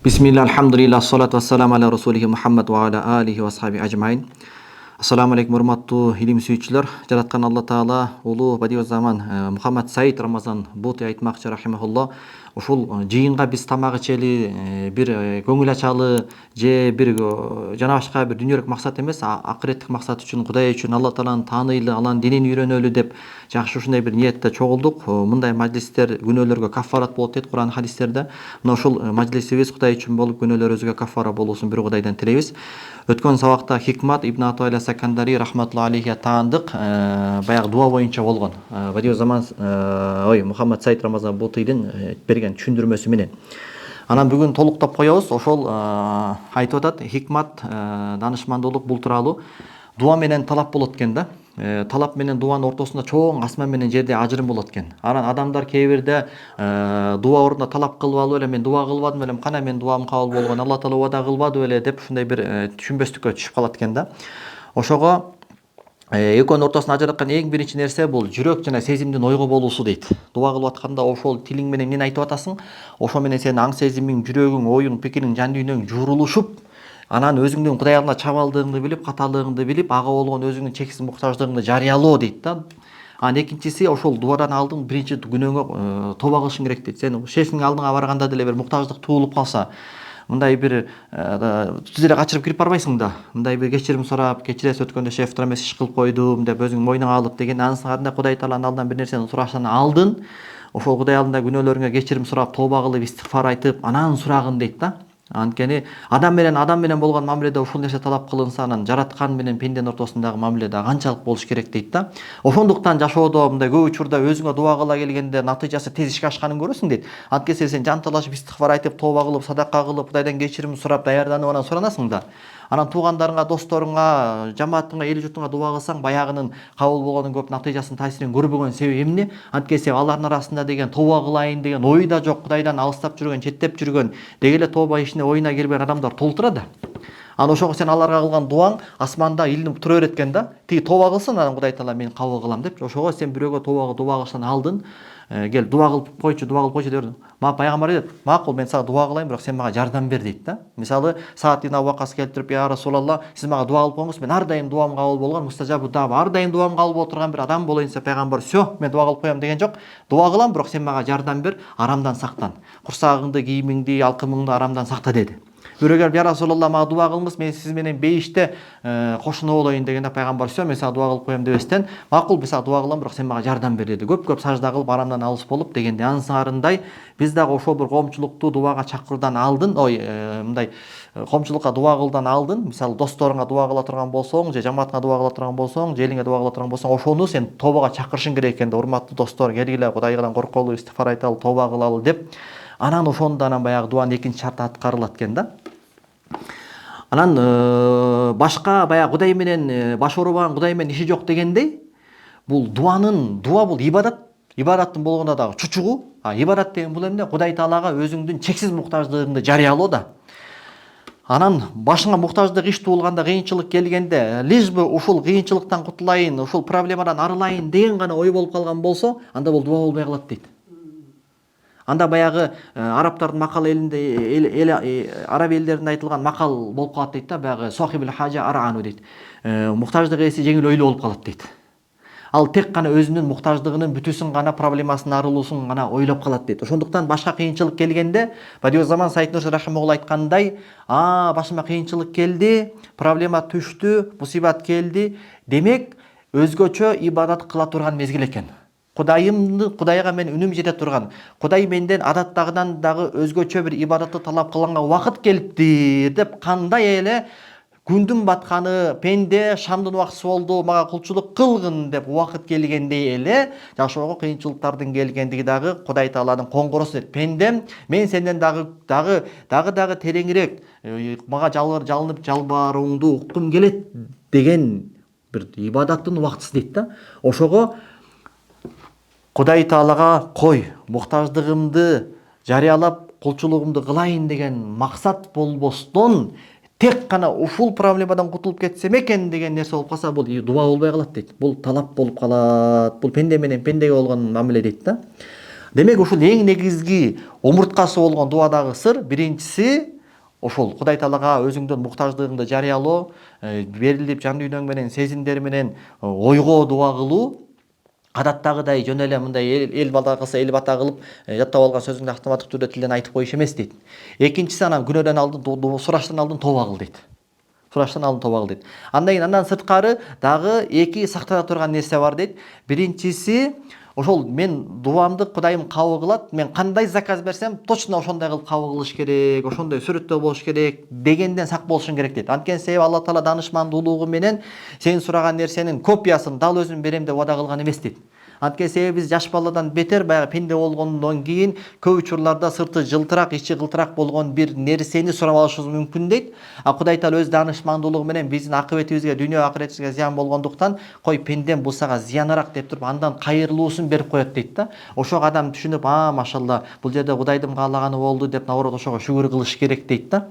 Bismillah, alhamdulillah, salatu wassalamu ala rasulih Muhammad wa ala alihi wa sahbihi ajmain. Assalamu alaikum, урматтуу илим сүйүүчүлөр. Жараткан Алла Таала улуу бадиу заман Мухаммад Саид Рамазан Бути айтмакчы рахимахуллах. Ушул жыйынга биз тамак ичели, бир көңүл ачалы же бир жана башка бир дүйнөлүк максат эмес, акыреттик максат үчүн, Кудай үчүн Алла Тааланы тааныйлы, Алланын динин үйрөнөлү деп жакшы ушундай бир ниетте чогулдук. Мындай мажлистер күнөөлөргө каффарат болот дейт Кур'ан хадистерде. Мына ушул мажлисибиз Кудай үчүн болуп күнөөлөрүбүзгө каффара болуусун бир Кудайдан тилейбиз. Өткөн сабакта Хикмат ибн Атуайла Сакандари рахматуллахи алейхи таандык баягы дуа боюнча болгон. Бадиу заман Мухаммад Саид Рамазан Бутыйдын берген түшүндүрмөсү менен. Анан бүгүн толуктап коебуз. Ошол айтып атат, Хикмат данышмандуулук бул тууралуу дуа менен талап болот экен да. Талап менен дуанын ортосунда чоң асман менен жерде ажырым болот экен. Анан адамдар кээ бирде дуа ордуна талап кылып алып эле, мен дуа кылбадым эле, кана мен дуам кабыл болгон, Алла Таала убада кылбады беле деп ушундай бир түшүнбөстүккө түшүп калат экен да. Ошого экөөнүн ортосуна ажыраткан эң биринчи нерсе бул жүрөк жана сезимдин ойго болуусу дейт. Дуа кылып атканда ошол тилиң менен эмнени айтып атасың, ошо менен сенин аң сезимиң, жүрөгүң, оюң, пикириң, жан дүйнөң жуурулушуп, анан өзүңдүн Кудай алдында чабалдыгыңды билип, каталыгыңды билип, ага болгон өзүңдүн чексиз муктаждыгыңды жарыялоо дейт да. Анан экинчиси, ошол дуадан алдын биринчи күнөөңө тоба кылышың керек дейт. Сен шефиңдин алдыңа барганда деле бир муктаждык туулуп калса, мындай бир түз эле качырып кирип барбайсың да. Мындай бир кечирим сурап, кечиресиз өткөндө шеф тура эмес иш кылып койдум деп өзүң мойнуңа алып деген, анысында Кудай Тааланын алдынан бир нерсени сурашан алдын, ошол Кудай алдында күнөөлөрүңө кечирим сурап, тоба кылып, истигфар айтып, анан сурагын дейт да. Анткени адам менен болгон мамиледе ушул нерсе талап кылынса, анан жараткан менен пенденин ортосундагы мамиледе канчалык болуш керек дейт да. Ошондуктан жашоодо мындай көп учурда өзүңө дуа кыла келгенде натыйжасы тез ишке ашканын көрөсүң дейт. Анткени сен жанталашып истигфар айтып, тоба кылып, садака кылып, Кудайдан кечирим сурап, даярданып анан суранасың да. Анан туугандарыңа, досторуңа, жамаатыңа, эл журтуңа дуа кылсаң, баягынын кабыл болгонун көп натыйжасын, таасирин көрбөгөн себеби эмне? Анткени сен алардын арасында деген тоба кылайын деген ой да жок, Кудайдан алыстап жүргөн, четтеп жүргөн, деги эле тоба ишине оюна келбеген адамдар толтура да. Анан ошого сен аларга кылган дуаң асманда илинип тура берет экен да. Тиги тоба кылсын, анан Кудай Таала мен кабыл кылам деп. Ошого сен бирөөгө дуа кылыштан алдын кел дуа кылып койчу деп. Пайгамбар айтат, макул мен сага дуа кылайын, бирок сен мага жардам бер дейт да. Мисалы, Саад ибн Абу Ваккас келип туруп, я Расулалла, сиз мага дуа кылып коюңуз, мен ар дайым дуам кабыл болгон, мустажабу дава, ар дайым дуам кабыл болуп турган бир адам болоюн десе, пайгамбар, "Всё, мен дуа кылып коем" деген жок. Дуа кылам, бирок сен мага жардам бер, арамдан сактан. Курсагыңды, кийимиңди, алкымыңды арамдан сакта деди. Бирөө келип, "Я Расулалла, мага дуа кылыңыз, мен сиз менен бейиште кошуна болоюн" дегенде, пайгамбар, "Всё, мен сага дуа кылып коем" дебестен, "Макул, мен сага дуа кылам, бирок сен мага жардам бер" деди. Көп сажда кылып, арамдан алыс болуп дегенде, ансарындай биз дагы ошол бир коомчулукту дуага чакыруудан алдын, мындай коомчулукка дуа кылуудан алдын, мисалы, досторуңа дуа кыла турган болсоң, же жамаатыңа дуа кыла турган болсоң, же элиңе дуа кыла турган болсоң, ошону сен тобага чакырышың керек экен да. Урматтуу достор, келгиле, Кудайдан корколу, истигфар айталы, тоба кылалы деп. Анан ошондо баягы дуанын экинчи шарты аткарылат экен да. Анан башка баягы Кудай менен баш оорубаган, Кудай менен иши жок дегендей, бул дуа бул ибадат. Ибадаттын болгондо дагы чучугу. Ибадат деген бул эмне? Кудай Таалага өзүңдүн чексиз муктаждыгыңды жарыялоо да. Анан башыңа муктаждык иш туулганда, кыйынчылык келгенде, лишь бы ушул кыйынчылыктан кутулайын, ушул проблемадан арылайын деген гана ой болуп калган болсо, анда бул дуа болбой калат дейт. Анда баягы арабтардын макал элинде, араб элдеринде айтылган макал болуп калат дейт да, баягы сохибул хажа арану дейт. Муктаждык ээси жеңил ойлуу болуп калат дейт. Ал тек гана өзүнүн муктаждыгынын бүтүүсүн гана, проблемасынын арылуусун гана ойлоп калат дейт. Ошондуктан башка кыйынчылык келгенде, бадиу заман Саид Нурси рахимахулла айткандай, башыма кыйынчылык келди, проблема түштү, мусибат келди, демек өзгөчө ибадат кыла турган мезгил экен. Кудайга мен үнүм жете турган, Кудай менден адаттагыдан дагы өзгөчө бир ибадатты талап кылганга убакыт келиптир деп, кандай эле күндүн батканы, пенде шамдын убактысы болду, мага кулчулук кылгын деп убакыт келгендей эле жашоого кыйынчылыктардын келгендиги дагы Кудай Тааланын коңгуросу дейт. Пендем, мен сенден дагы тереңирээк мага жалынып жалбарууңду уккум келет деген бир ибадаттын убактысы дейт да. Ошого Кудай Таалага кой, муктаждыгымды жарыялап, кулчулугумду кылайын деген максат болбостон, тек гана ушул проблемадан кутулуп кетсем экен деген нерсе болуп калса, бул дуа болбой калат дейт. Бул талап болуп калат. Бул пенде менен пендеге болгон мамиле дейт да. Демек ушул эң негизги омурткасы болгон дуадагы сыр, биринчиси Ошол Кудай Таалага өзүңдүн муктаждыгыңды жарыялоо, берилип жан дүйнөң менен сезимдер менен ойго дуа кылуу адаттагыдай жөн эле мындай эл бата кылса эл бата кылып жаттап алган сөзүңдү автоматтык түрдө тилден айтып коюш эмес дейт. Экинчиси анан күнөөдөн алдын сураштан алдын тооба кыл дейт. Сураштан алдын тооба кыл дейт. Андан сырткары дагы эки сактана турган нерсе бар дейт. Биринчиси ошол мен дуамды Кудайым кабыл кылат, мен кандай заказ берсем точно ошондой кылып кабыл кылыш керек, ошондой сүрөттөө болуш керек дегенден сак болушуң керек дейт. Анткени себеби Алла Таала даанышмандуулугу менен сен сураган нерсенин копиясын дал өзүм берем деп вада кылган эмес дейт. Анткени себеби биз жаш баладан бетер баягы пенде болгондон кийин көп учурларда сырты жылтырак, ичи кылтырак болгон бир нерсени сурап алышыбыз мүмкүн дейт. А Кудай Таала өз даанышмандуулугу менен биздин акыбетибизге, дүйнө акыретибизге зыян болгондуктан, кой пендем бул сага зыяныраак деп туруп андан кайрылуусун берип коет дейт да. Ошого адам түшүнүп, машалла, бул жерде Кудайдын каалаганы болду деп наоборот ошого шүгүр кылыш керек дейт да.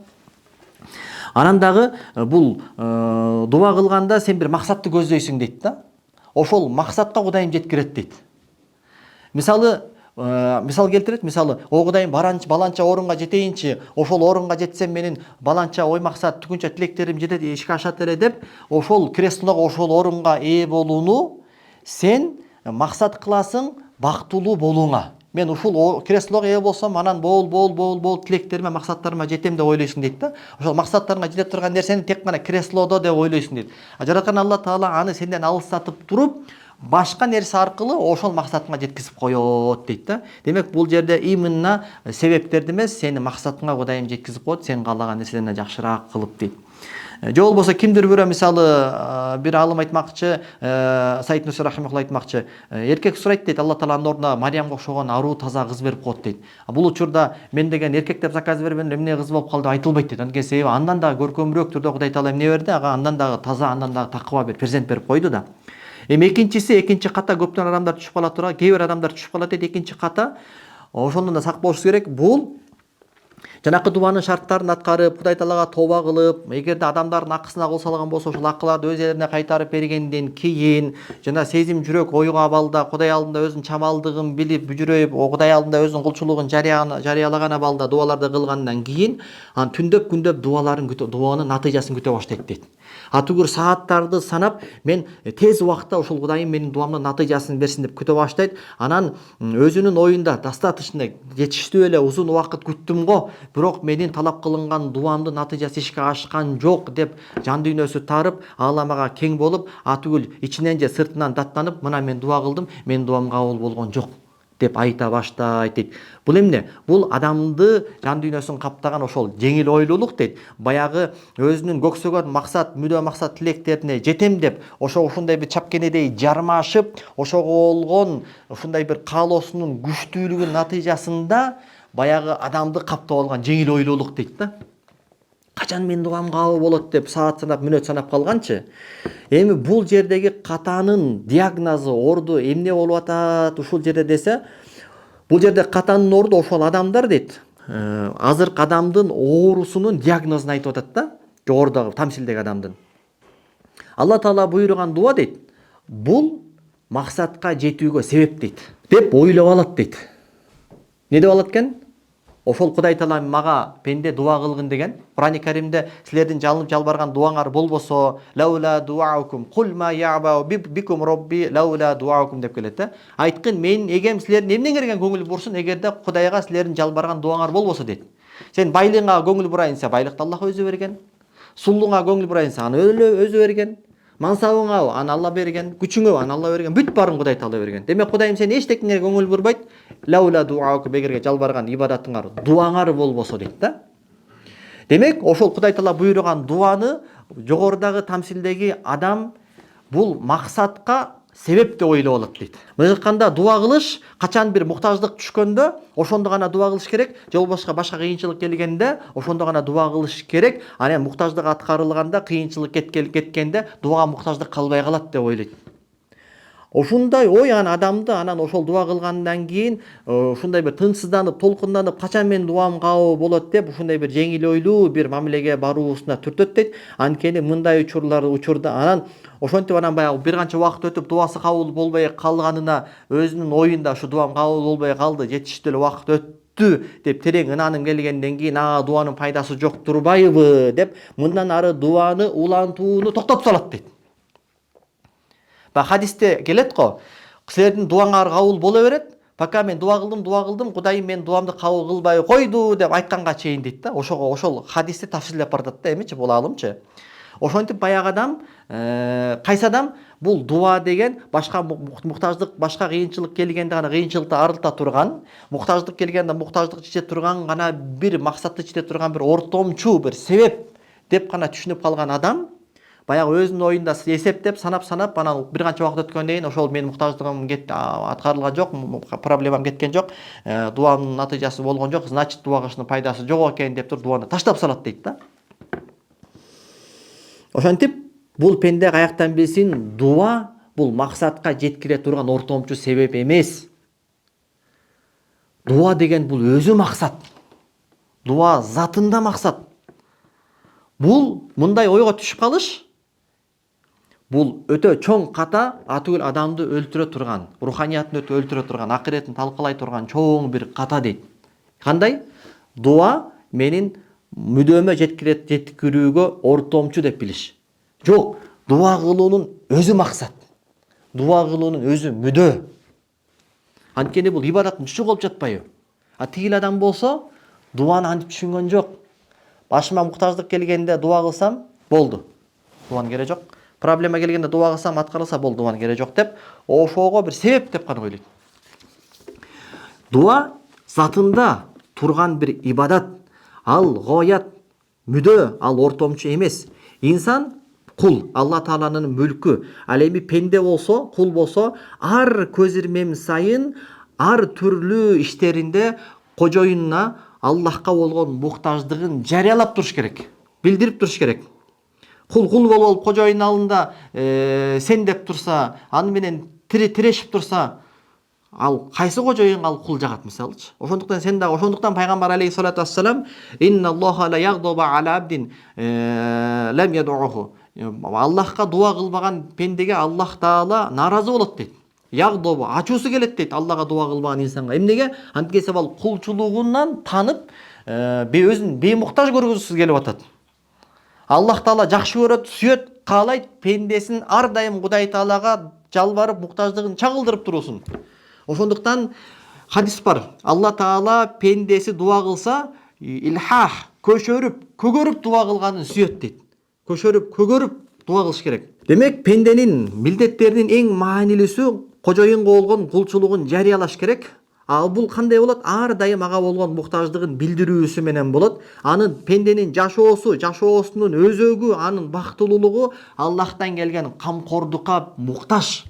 Анан дагы бул дуа кылганда сен бир максатты көздөйсүң дейт да. Ошол максатка Кудайым жеткирет дейт. Мисалы мисал келтирет, мисалы, Кудайым баланча орунга жетейинчи, ошол орунга жетсем менин баланча ой максат, түгүнчө тилектерим жетет, ишке ашат эле деп, ошол креслого, ошол орунга ээ болууну сен максат кыласың бактылуу болууңа. Мен ушул креслого ээ болсом, анан бол тилектериме, максаттарыма жетем деп ойлойсуң дейт да. Ошол максаттарыңа жете турган нерсени тек гана креслодо деп ойлойсуң дейт. Жараткан Алла Таала аны сенден алыстатып туруп, башка нерсе аркылуу ошол максатыңа жеткизип коет дейт да. Демек бул жерде именно себептерди эмес, сени максатыңа Кудайым жеткизип коет, сен каалаган нерседен жакшыраак кылып дейт. Же болбосо кимдир бирөө мисалы бир алым айтмакчы, Саид Нурси рахимахулла айтмакчы, эркек сурайт дейт, Алла Тааланын ордуна Мариямга окшогон аруу таза кыз берип коет дейт. Бул учурда мен деген эркек деп заказ бербедим, эмне кыз болуп калды айтылбайт дейт. Анткени себеби андан дагы көркөмүрөөк түрдө Кудай Таала эмне берди? Ага андан дагы таза, андан дагы такыба бир перзент берип койду да. Экинчи ката көптөн адамдар түшүп кала турат, кээ бир адамдар түшүп калат дейт. Экинчи ката ошондон да сак болуш керек. Бул жанакы дуанын шарттарын аткарып, Кудай Таалага тооба кылып, эгерде адамдардын акысына кол салган болсо, ошол акыларды өз элине кайтарып бергенден кийин, жана сезим жүрөк ойгу абалда, Кудай алдында өзүнүн чамалдыгын билип, бүжүрөйүп, Кудай алдында өзүнүн кулчулугун жарыялаган абалда дуаларды кылгандан кийин, анан түндөп күндөп дуанын натыйжасын күтө баштайт дейт. Түгүр сааттарды санап, мен тез убакытта ошол Кудайым менин дуамдын натыйжасын берсин деп күтө баштайт. Анан өзүнүн оюнда достаточно жетиштүү эле узун убакыт күттүм го, бирок менин талап кылынган дуамдын натыйжасы ишке ашкан жок деп жан дүйнөсү тарып, ааламага кең болуп, түгүл ичинен же сыртынан даттанып, мына мен дуа кылдым, менин дуам кабыл болгон жок деп айта баштайт дейт. Бул эмне? Бул адамды жан дүйнөсүн каптаган ошол жеңил ойлуулук дейт. Баягы өзүнүн көксөгөн максат, мүдө максат тилектерине жетем деп, ошондой бир чапкенедей жармашып, ошого болгон ушундай бир каалоосунун күчтүүлүгүнүн натыйжасында баягы адамды каптап алган жеңил ойлуулук дейт да. Качан менин дуам кабыл болот деп саат санап, мүнөт санап калганчы. Эми бул жердеги катанын диагнозу, орду эмне болуп атат ушул жерде десе, бул жерде катанын орду ошол адамдар дейт. Азыркы адамдын оорусунун диагнозун айтып атат да, жогорудагы тамсилдеги адамдын. Алла Таала буйруган дуа дейт, бул максатка жетүүгө себеп дейт, деп ойлоп алат дейт. Не деп алат экен? Ошол Кудай Таала мага пенде дуа кылгын деген. Кур'ани Каримде силердин жалынып жалбарган дуаңар болбосо, лаула дуаукум кул ма я'бау бикум робби лаула дуаукум деп келет да. Айткын, мен эгем силердин эмнеңерге көңүл бурсун, эгерде Кудайга силердин жалбарган дуаңар болбосо дейт. Сен байлыгыңа көңүл бурайын десе, байлыкты Аллах өзү берген. Суллуңа көңүл бурайын десе, аны өзү берген. Мансабыңа аны Алла берген, күчүңө аны Алла берген, бүт барын Кудай Таала берген. Демек Кудайым сен эчтекеңе көңүл бурбайт, лаула дуаукум, эгерге жалбарган ибадатыңар, дуаңар болбосо дейт да. Демек ошол Кудай Таала буйруган дуаны жогорудагы тамсилдеги адам бул максатка себеп деп ойлоп алат дейт. Мындайча айтканда, дуа кылыш качан бир муктаждык түшкөндө ошондо гана дуа кылыш керек, же болбосо башка кыйынчылык келгенде ошондо гана дуа кылыш керек. Анан муктаждык аткарылганда, кыйынчылык кеткенде дуага муктаждык калбай калат деп ойлойт. Ушундай ой адамды анан ошол дуа кылгандан кийин ушундай бир тынчсызданып, толкунданып, качан менин дуам кабыл болот деп ушундай бир жеңил ойлуу бир мамилеге баруусуна түртөт дейт. Анткени мындай учурда анан ошентип анан баягы бир канча убакыт өтүп дуасы кабыл болбой калганына өзүнүн оюнда ушу дуам кабыл болбой калды, жетиштүү эле убакыт деп терең ынанып келгенден кийин дуанын пайдасы жок турбайбы деп мындан ары дуаны улантууну токтотуп салат дейт. Баягы хадисте келет го, силердин дуаңар кабыл боло берет, пока мен дуа кылдым, Кудайым мен дуамды кабыл кылбай койду деп айтканга чейин дейт да. Ошол хадисти тафсирлеп баратат да, эмичи бул алымчы. Ошентип баягы адам, кайсы адам бул дуа деген башка муктаждык, башка кыйынчылык келгенде гана кыйынчылыкты арылта турган, муктаждык келгенде муктаждык чече турган гана бир максатты чече турган бир ортомчу, бир себеп деп гана түшүнүп калган адам баягы өзүнүн оюнда эсептеп, санап, анан бир канча убакыт өткөндөн кийин ошол менин муктаждыгым аткарылган жок, проблемам кеткен жок, дуамдын натыйжасы болгон жок, значит дуа кылыштын пайдасы жок экен деп туруп дуаны таштап салат дейт да. Ошентип бул пенде каяктан билсин, дуа бул максатка жеткире турган ортомчу себеп эмес. Дуа деген бул өзү максат. Дуа затында максат. Бул мындай ойго түшүп калыш, бул өтө чоң ката, атүгүл адамды өлтүрө турган, руханиятын өтө өлтүрө турган, акыретин талкалай турган чоң бир ката дейт. Кандай? Дуа менин мүдөмө жеткирүүгө ортомчу деп билиш. Жок, дуа кылуунун өзү максат. Дуа кылуунун өзү мүдө. Анткени бул ибадаттын түшү болуп жатпайбы? Тигил адам болсо, дуаны антип түшүнгөн жок. Башыма муктаждык келгенде дуа кылсам, болду. Дуанын кереги жок. Проблема келгенде дуа кылсам, аткарылса болду, дуанын кереги жок деп, ошого бир себеп деп гана ойлойт. Дуа затында турган бир ибадат, ал гоят, мүдө, ал ортомчу эмес. Инсан кул, Алла Тааланын мүлкү. Ал эми пенде болсо, кул болсо, ар көз ирмем сайын, ар түрлүү иштеринде кожоюнуна Аллахка болгон муктаждыгын жарыялап туруш керек, билдирип туруш керек. Кул болуп кожоюнун алдында сен деп турса, аны менен тирешип турса, ал кайсы кожоюнга ал кул жагат мисалычы. Ошондуктан сен дагы, ошондуктан пайгамбар алейхиссалату вассалам инналлаха ла ягдабу ала абдин лам ядууху. Аллахка дуа кылбаган пендеге Аллах Таала наразы болот дейт. Ягдабу, ачуусу келет дейт Аллага дуа кылбаган инсанга. Эмнеге? Анткени ал кулчулугунан танып, өзүн беймуктаж көргүзгүсү келип атат. Аллах Таала жакшы көрөт, сүйөт, каалайт пендесин ар дайым Кудай Таалага жалбарып, муктаждыгын чагылдырып турусун. Ошондуктан хадис бар. Алла Таала пендеси дуа кылса, илхах, көшөрүп, көгөрүп дуа кылганын сүйөт дейт. Көшөрүп, көгөрүп дуа кылыш керек. Демек, пенденин милдеттеринин эң маанилүүсү кожоюнга болгон кулчулугун жарыялаш керек. Бул кандай болот? Ар дайым ага болгон муктаждыгын билдирүүсү менен болот. Анын пенденин жашоосунун өзөгү, анын бактылуулугу Аллахтан келген камкордукка муктаж.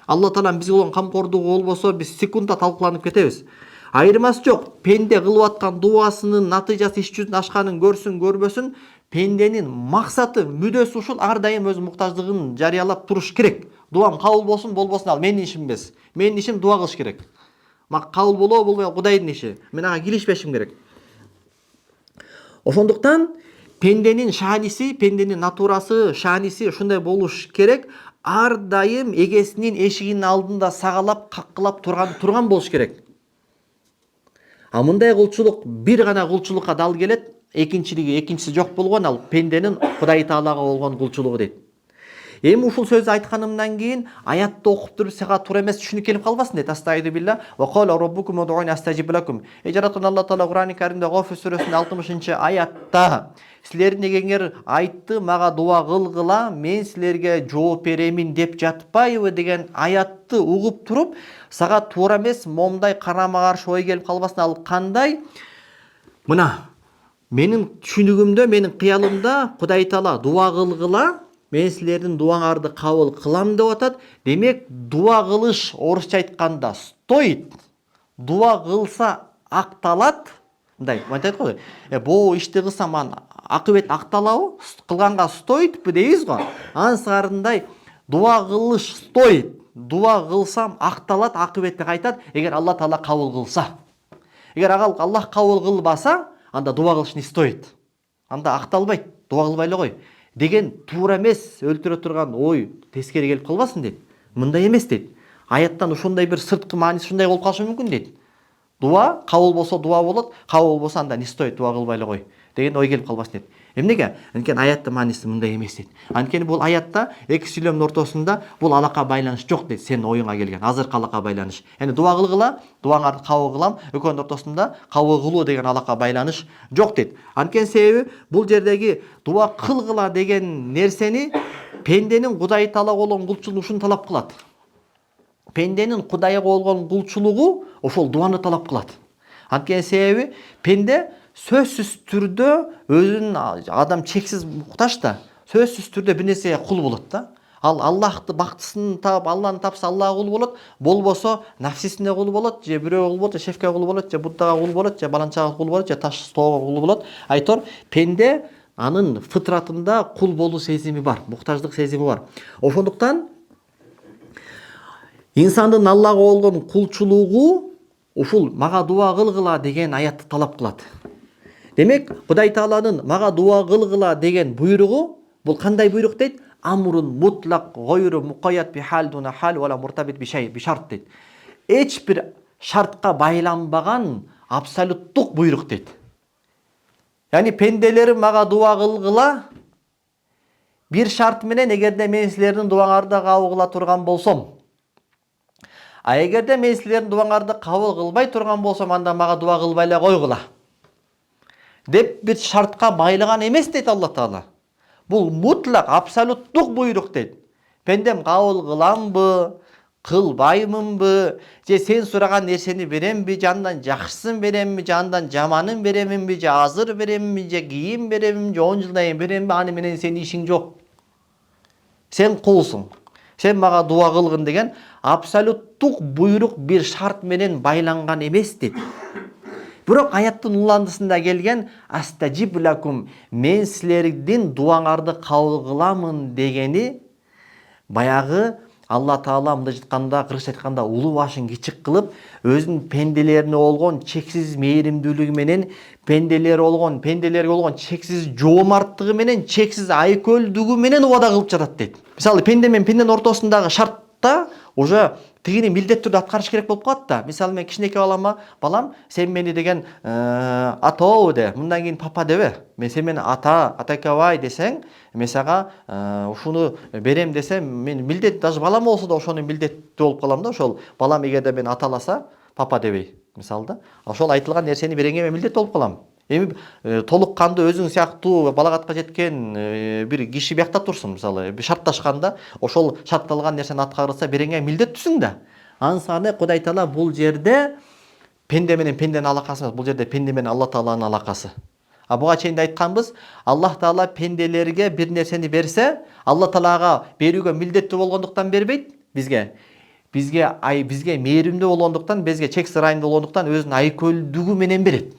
Алла Таалам бизге болгон камкордугу болбосо, биз секундда талкаланып кетебиз. Айырмасы жок. Пенде кылып аткан дуасынын натыйжасы иш жүзүн ашканын көрсүн, көрбөсүн, пенденин максаты, мүдөсү ушул, ар дайым өз муктаждыгын жарыялап туруш керек. Дуам кабыл болсун, болбосун, ал менин ишим эмес. Менин ишим дуа кылыш керек. Кабыл болобу, болбойбу, Кудайдын иши. Мен ага киришпешим керек. Ошондуктан пенденин шааниси, пенденин натурасы, шааниси ушундай болуш керек. Ар дайым эгесинин эшигинин алдында сагалап, каккылап турган болуш керек. Мындай кулчулук бир гана кулчулукка дал келет, экинчиси жок болгон, ал пенденин Кудай Таалага болгон кулчулугу дейт. Эми ушул сөздү айтканымдан кийин аятты окуп туруп сага туура эмес түшүнүк келип калбасын дейт. Астайду билла ва кала раббукум удуни астажиб лакум. Жараткан Алла Таала Кур'ан-ы Каримде Гафир сүрөсүнүн 60-аятта силердин эгеңер айтты мага дуа кылгыла, мен силерге жооп беремин деп жатпайбы деген аятты угуп туруп, сага туура эмес момундай карама каршы ой келип калбасын. Ал кандай? Мына менин түшүнүгүмдө, менин кыялымда Кудай Таала дуа кылгыла, мен силердин дуаңарды кабыл кылам деп атат. Демек, дуа кылыш орусча айтканда стоит. Дуа кылса акталат. Мындай, айтат го. Бу ишти кылсам акыбет акталабы? Кылганга стоитпи дейбиз го. Ансырындай дуа кылыш стоит. Дуа кылсам акталат, акыбетти кайтат, эгер Алла Таала кабыл кылса. Эгер Аллах кабыл кылбаса, анда дуа кылыш не стоит. Анда акталбайт, дуа кылбай эле кой деген туура эмес, өлтүрө турган ой тескери келип калбасын дейт. Мындай эмес дейт. Аяттан ушундай бир сырткы мааниси ушундай болуп калышы мүмкүн дейт. Дуа кабыл болсо дуа болот, кабыл болбосо анда не стоит дуа кылбай эле кой деген ой келип калбасын дейт. Эмнеге? Анткени аяттын мааниси мындай эмес дейт. Анткени бул аятта эки сүйлөмдүн ортосунда бул алака байланыш жок дейт, сенин оюңа келген азыркы алака байланыш. Эми дуа кылгыла, дуаңарды кабыл кылам, экөөнүн ортосунда кабыл кылуу деген алака байланыш жок дейт. Анткени себеби бул жердеги дуа кылгыла деген нерсени пенденин Кудай Таалага болгон кулчулугу ушуну талап кылат. Пенденин Кудайга болгон кулчулугу ошол дуаны талап кылат. Анткени себеби пенде сөзсүз түрдө өзүнүн адам чексиз муктаж да, сөзсүз түрдө бир нерсеге кул болот да. Ал Аллахты бактысын таап, Алланы тапса Аллага кул болот, болбосо нафсисине кул болот, же бирөөгө кул болот, же шефке кул болот, же Буддага кул болот, же баланчага кул болот, же таш тоого кул болот. Айтор, пенде анын фытратында кул болуу сезими бар, муктаждык сезими бар. Ошондуктан инсандын Аллага болгон кулчулугу ушул мага дуа кылгыла деген аятты талап кылат. Демек, Кудай Тааланын мага дуа кылгыла деген буйругу бул кандай буйрук дейт? Амрун мутлак гойру мукайят би хал дуна хал вала муртабит би шай би шарт дейт. Эч бир шартка байланбаган абсолюттук буйрук дейт. Яни пенделерим мага дуа кылгыла бир шарт менен, эгерде мен силердин дуаңарды кабыл кыла турган болсом. А эгерде мен силердин дуаңарды кабыл кылбай турган болсом, анда мага дуа кылбай эле койгула деп бир шартка байлаган эмес дейт Алла Таала. Бул мутлак, абсолюттук буйрук дейт. Пендем кабыл кыламбы, кылбаймынбы, же сен сураган нерсени беремби, же андан жакшысын беремби, же андан жаманын береминби, же азыр беремби, же кийин беремби, же 10 жылдан кийин беремби, аны менен сенин ишиң жок. Сен кулсуң. Сен мага дуа кылгын деген абсолюттук буйрук бир шарт менен байланган эмес дейт. Бирок аяттын уландысында келген астажиб лакум, мен силердин дуаңарды кабыл кыламын дегени баягы Алла Таала мындай айтканда, кыргызча айтканда улуу башын кичик кылып, өзүнүн пенделерине болгон чексиз мээримдүүлүгү менен, пенделерге болгон чексиз жоомарттыгы менен, чексиз айкөлдүгү менен убада кылып жатат дейт. Мисалы, пенде менен пенденин ортосундагы шартта уже тигини милдеттүү түрдө аткарыш керек болуп калат да. Мисалы, мен кичинекей балама, балам, сен мени деген атоо де, мындан кийин папа дебе. Мен сен мени атакабай десең, мен сага ушуну берем десем, мен милдет, даже балам болсо да ошону милдеттүү болуп калам да. Ошол балам эгерде мени аталаса, папа дебей, мисалы да. Ошол айтылган нерсени беренге мен милдеттүү болуп калам. Эми толук кандуу өзүң сыяктуу балагатка жеткен бир киши биякта турсун, мисалы, шартташканда, ошол шартталган нерсени аткарылса береңе милдеттүүсүң да. Ансаны Кудай Таала бул жерде пенде менен пенденин алакасы эмес, бул жерде пенде менен Алла Тааланын алакасы. А буга чейин да айтканбыз, Аллах Таала пенделерге бир нерсени берсе, Алла Таалага берүүгө милдеттүү болгондуктан бербейт бизге. Бизге мээримдүү болгондуктан, бизге чексиз ырайымдуу болгондуктан өзүнүн айкөлдүгү менен берет.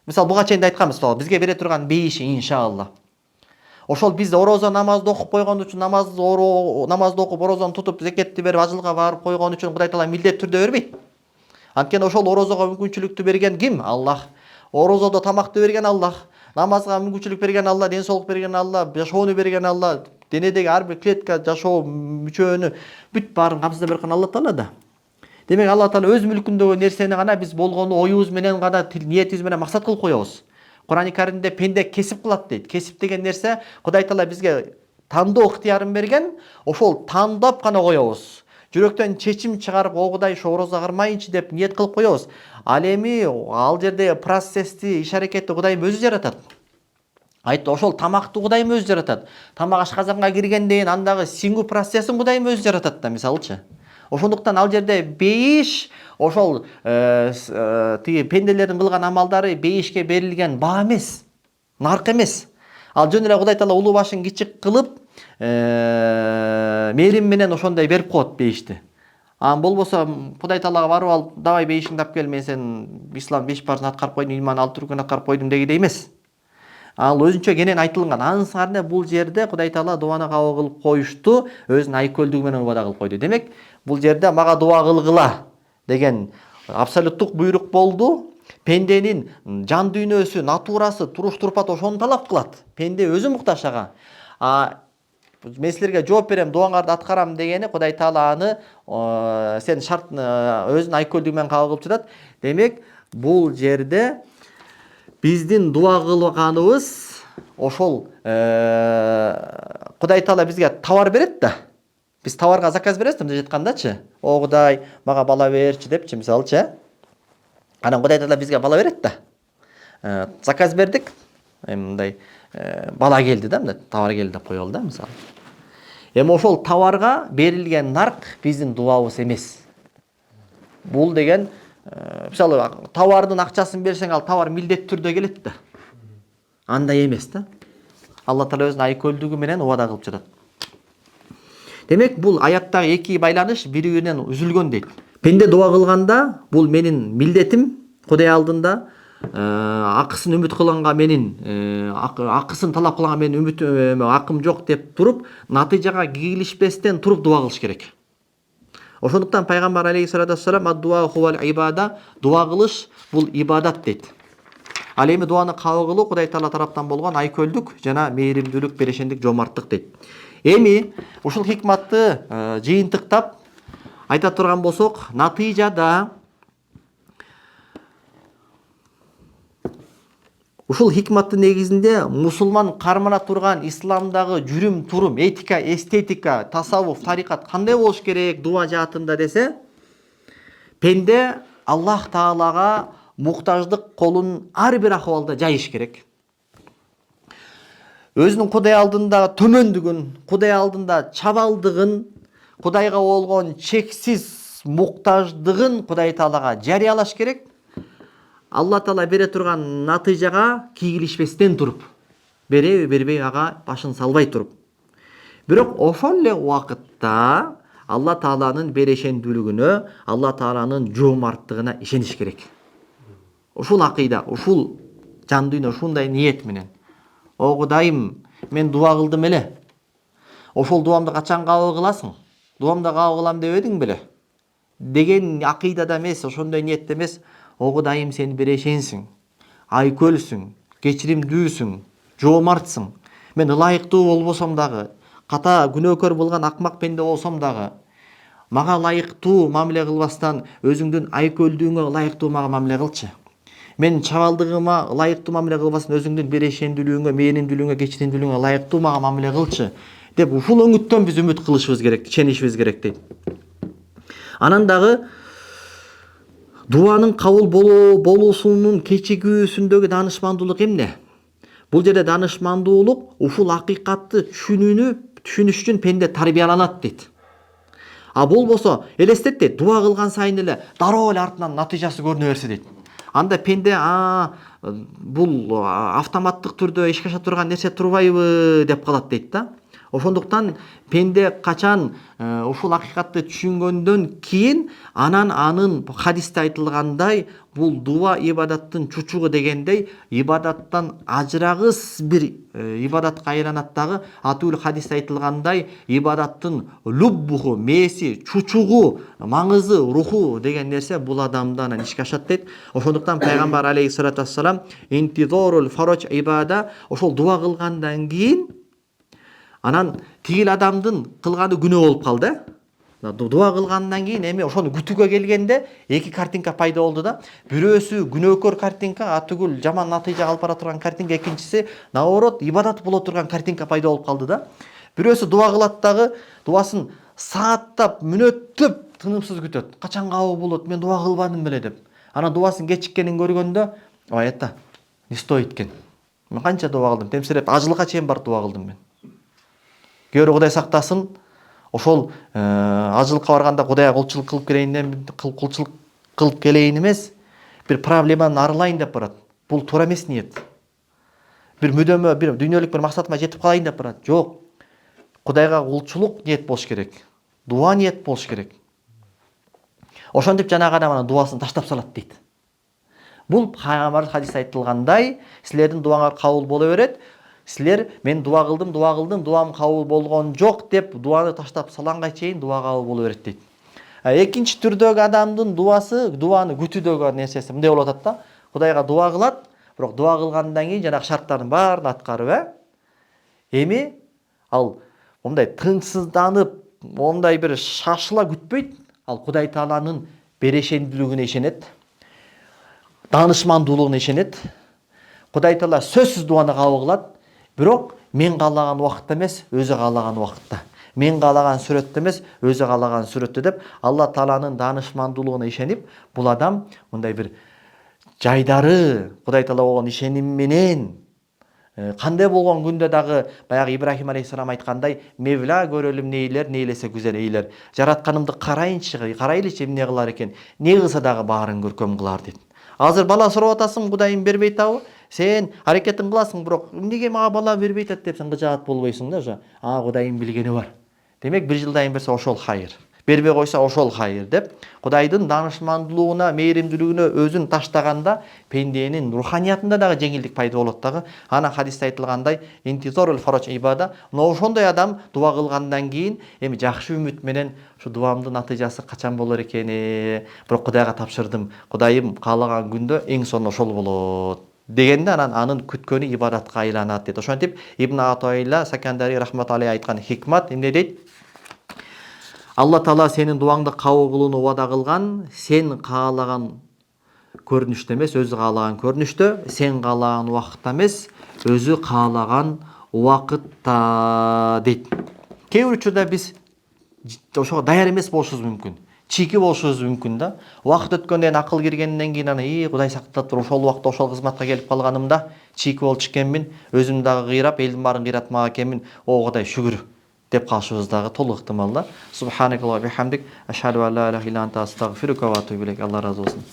Мисалы, буга чейин да айтканбыз, бизге бере турган бейиши иншалла. Ошол биз орозо намазды окуп койгон үчүн, намазды окуп, орозону тутуп, зекетти берип, ажылга барып койгон үчүн Кудай Таала милдеттүү түрдө бербейт. Анткени ошол орозого мүмкүнчүлүктү берген ким? Аллах. Орозодо тамакты берген Аллах. Намазга мүмкүнчүлүк берген Алла, ден соолук берген Алла, жашоону берген Алла, денедеги ар бир клетка жашоо мүчөнү бүт баарын камсыздап берген Алла Таала да. Демек, Алла Таала өз мүлкүндөгү нерсени гана биз болгону оюбуз менен гана, ниетибиз менен максат кылып коебуз. Кур'ан-ы Каримде пенде кесип кылат дейт. Кесип деген нерсе Кудай Таала бизге тандоо ыктыярын берген, ошол тандап гана коебуз. Жүрөктөн чечим чыгарып, о Кудай, ошо орозо кырмайынчы деп ниет кылып коебуз. Ал эми ал жерде процессти, иш аракетти Кудайым өзү жаратат. Айтты, ошол тамакты Кудайым өзү жаратат. Тамак ашказанга киргенден андагы сиңүү процессин Кудайым өзү жаратат да, мисалчы. Ошондуктан ал жерде бейиш, ошол тиги пенделердин кылган амалдары бейишке берилген баа эмес, нарк эмес. Ал жөн эле Кудай Таала улуу башын кичик кылып, мээрим менен ошондой берип коет бейишти. Болбосо Кудай Таалага барып алып, давай бейишиңди алып кел, мен сен ислам 5 парызын аткарып койдум, иман 6 рукун аткарып койдум дегендей эмес. Ал өзүнчө кенен айтылган. Ансарне бул жерде Кудай Таала дуаны кабыл кылып коюшту, өзүнүн айкөлдүгү менен убада кылып койду. Демек, бул жерде мага дуа кылгыла деген абсолюттук буйрук болду. Пенденин жан дүйнөсү, натурасы, туруш турпаты ошону талап кылат. Пенде өзү муктаж ага. мен силерге жооп берем, дуаңарды аткарам дегени Кудай Таала аны сен шарт өзүнүн айкөлдүгү менен кабыл кылып жатат. Демек, бул жерде биздин дуа кылганыбыз ошол Кудай Таала бизге товар берет да. Биз товарга заказ беребиз да, мындай айткандачы. О Кудай, мага бала берчи депчи, мисалычы. Анан Кудай Таала бизге бала берет да. Заказ бердик. Мындай бала келди да, мындай товар келди деп коелу да, мисалы. Эми ошол товарга берилген нарк биздин дуабыз эмес. Бул деген мисалы товардын акчасын берсең, ал товар милдеттүү түрдө келет да. Андай эмес да. Алла Таала өзүнүн айкөлдүгү менен убада кылып жатат. Демек, бул аяттагы эки байланыш бири-биринен үзүлгөн дейт. Пенде дуа кылганда бул менин милдетим, Кудай алдында акысын үмүт кылганга менин акысын талап кылганга менин үмүт акым жок деп туруп, натыйжага кийлишпестен туруп дуа кылыш керек. Ошондуктан пайгамбар алейхиссалату вассалам ад-дуа хувал ибада, дуа кылыш бул ибадат дейт. Ал эми дуаны кабыл кылуу Кудай Таала тараптан болгон айкөлдүк жана мээримдүүлүк, берешендик, жомарттык дейт. Эми ушул хикматты жыйынтыктап айта турган болсок, натыйжада ушул хикматтын негизинде мусулман кармана турган исламдагы жүрүм турум, этика, эстетика, тасаввуф, тарикат кандай болуш керек дуа жаатында десе, пенде Аллах Таалага муктаждык колун ар бир акыбалда жайыш керек. Өзүнүн Кудай алдындагы төмөндүгүн, Кудай алдында чабалдыгын, Кудайга болгон чексиз муктаждыгын Кудай Таалага жарыялаш керек. Алла Таала бере турган натыйжага кийилишпестен туруп, береби бербей ага башын салбай туруп. Бирок ошол эле убакытта Алла Тааланын берешендүүлүгүнө, Алла Тааланын жоомарттыгына ишениш керек. Ушул акыйда, ушул жан дүйнө, ушундай ниет менен. О Кудайым, мен дуа кылдым эле. Ошол дуамды качан кабыл кыласың? Дуамды кабыл кылам дебедиң беле? Деген акыйдада эмес, ошондой ниетте эмес. О Кудайым, сен берешенсиң, айкөлсүң, кечиримдүүсүң, жоомартсың. Мен ылайыктуу болбосом дагы, ката күнөөкөр болгон акмак пенде болсом дагы, мага ылайыктуу мамиле кылбастан өзүңдүн айкөлдүүңө ылайыктуу мага мамиле кылчы. Мен чабалдыгыма ылайыктуу мамиле кылбастан өзүңдүн берешендүүлүгүңө, мээримдүүлүгүңө, кечиримдүүлүгүңө ылайыктуу мага мамиле кылчы деп ушул өңүттөн биз үмүт кылышыбыз керек, ишенишибиз керек дейт. Анан дагы дуанын кабыл болуусунун кечигүүсүндөгү даанышмандуулук эмне? Бул жерде даанышмандуулук ушул акыйкатты түшүнүш үчүн пенде тарбияланат дейт. А болбосо элестет дейт, дуа кылган сайын эле дароо эле артынан натыйжасы көрүнө берсе дейт. Анда пенде бул автоматтык түрдө ишке аша турган нерсе турбайбы деп калат дейт да. Ошондуктан пенде качан ушул акыйкатты түшүнгөндөн кийин анан анын хадисте айтылгандай бул дуа ибадаттын чучугу дегендей ибадаттан ажырагыс бир ибадатка айланат дагы. Атул хадисте айтылгандай ибадаттын луббуху, мээси, чучугу, маңызы, руху деген нерсе бул адамда анан ишке ашат дейт. Ошондуктан пайгамбар алейхиссалату вассалам интизорул фарож ибада, ошол дуа кылгандан кийин анан тигил адамдын кылганы күнөө болуп калды. Дуа кылгандан кийин эми ошону күтүүгө келгенде эки картинка пайда болду да. Бирөөсү күнөөкөр картинка, атүгүл жаман натыйжа алып бара турган картинка, экинчиси наоборот ибадат боло турган картинка пайда болуп калды да. Бирөөсү дуа кылат дагы, дуасын сааттап, мүнөттөп тынымсыз күтөт. Качан кабыл болот? Мен дуа кылбадым беле деп. Анан дуасын кечиккенин көргөндө, аята, не стоит экен. Мен канча дуа кылдым, темсиреп ажылга чейин барып дуа кылдым мен. Көрө Кудай сактасын, ошол ажылыкка барганда Кудайга кулчулук кылып келейин эмес, бир проблеманы арылайын деп барат. Бул туура эмес ниет. Бир мүдөмө, бир дүйнөлүк бир максатыма жетип калайын деп барат. Жок. Кудайга кулчулук ниет болуш керек. Дуа ниет болуш керек. Ошондип жанагы адам анын дуасын таштап салат дейт. Бул пайгамбар хадисте айтылгандай, силердин дуаңар кабыл боло берет. Силер мен дуа кылдым, дуам кабыл болгон жок деп дуаны таштап салганга чейин дуа кабыл боло берет дейт. Экинчи түрдөгү адамдын дуасы, дуаны күтүүдөгү нерсеси мындай болуп атат да. Кудайга дуа кылат, бирок дуа кылгандан кийин жанагы шарттардын баарын аткарып, эми ал мындай тынчсызданып, мондай бир шашыла күтпөйт. Ал Кудай Тааланын берешендүүлүгүнө ишенет, даанышмандуулугуна ишенет. Кудай Таала сөзсүз дуаны кабыл кылат, бирок мен каалаган убакытта эмес, өзү каалаган убакытта. Мен каалаган сүрөттө эмес, өзү каалаган сүрөттө деп Алла Тааланын даанышмандуулугуна ишенип, бул адам мындай бир жайдары Кудай Таала болгон ишеним менен кандай болгон күндө дагы баягы Ибрахим алейхисалам айткандай, Мевла көрөлүм нейлер, нейлесе güzel эйлер. Жаратканымды карайлычы эмне кылар экен, не кылса дагы баарын көркөм кылар дейт. Азыр бала сурап атасың, Кудайым бербей атабы? Сен аракетин кыласың, бирок эмнеге мага бала бербей атат деп сен кыжаат болбойсуң да, Кудайым билгени бар. Демек бир жылдайын берсе ошол хайыр. Бербей койсо ошол хайыр деп Кудайдын даанышмандуулугуна, мээримдүүлүгүнө өзүн таштаганда пенденин руханиятында дагы жеңилдик пайда болот дагы. Ана хадисте айтылгандай, интизорул фараж ибада, но ошондой адам дуа кылгандан кийин эми жакшы үмүт менен ушу дуамдын натыйжасы качан болор экен, бирок Кудайга тапшырдым. Кудайым каалаган күндө эң сонун ошол болот дегенде анын күткөнү ибадатка айланат дейт. Ошентип Ибн Атайла Сакандари рахмат алейхи айткан хикмат эмне дейт? Алла Таала сенин дуаңды кабыл кылууну убада кылган, сен каалаган көрүнүштө эмес, өзү каалаган көрүнүштө, сен каалаган убакытта эмес, өзү каалаган убакытта дейт. Кээ бир учурда биз ошого даяр эмес болушубуз мүмкүн. Чийки болушубуз мүмкүн да. Убакыт өткөндөн акыл киргенден кийин Кудай сактап туруп, ошол убакта ошол кызматка келип калганымда чийки болчу экенмин, өзүм дагы кыйрап, элдин баарын кыйратмак экенмин. О Кудай шүгүр деп калышыбыз дагы толук ыктымал да. Субханакаллаху бихамдик, ашхаду ан ла илаха илля анта астагфирука ва атубу илейк. Алла разы болсун.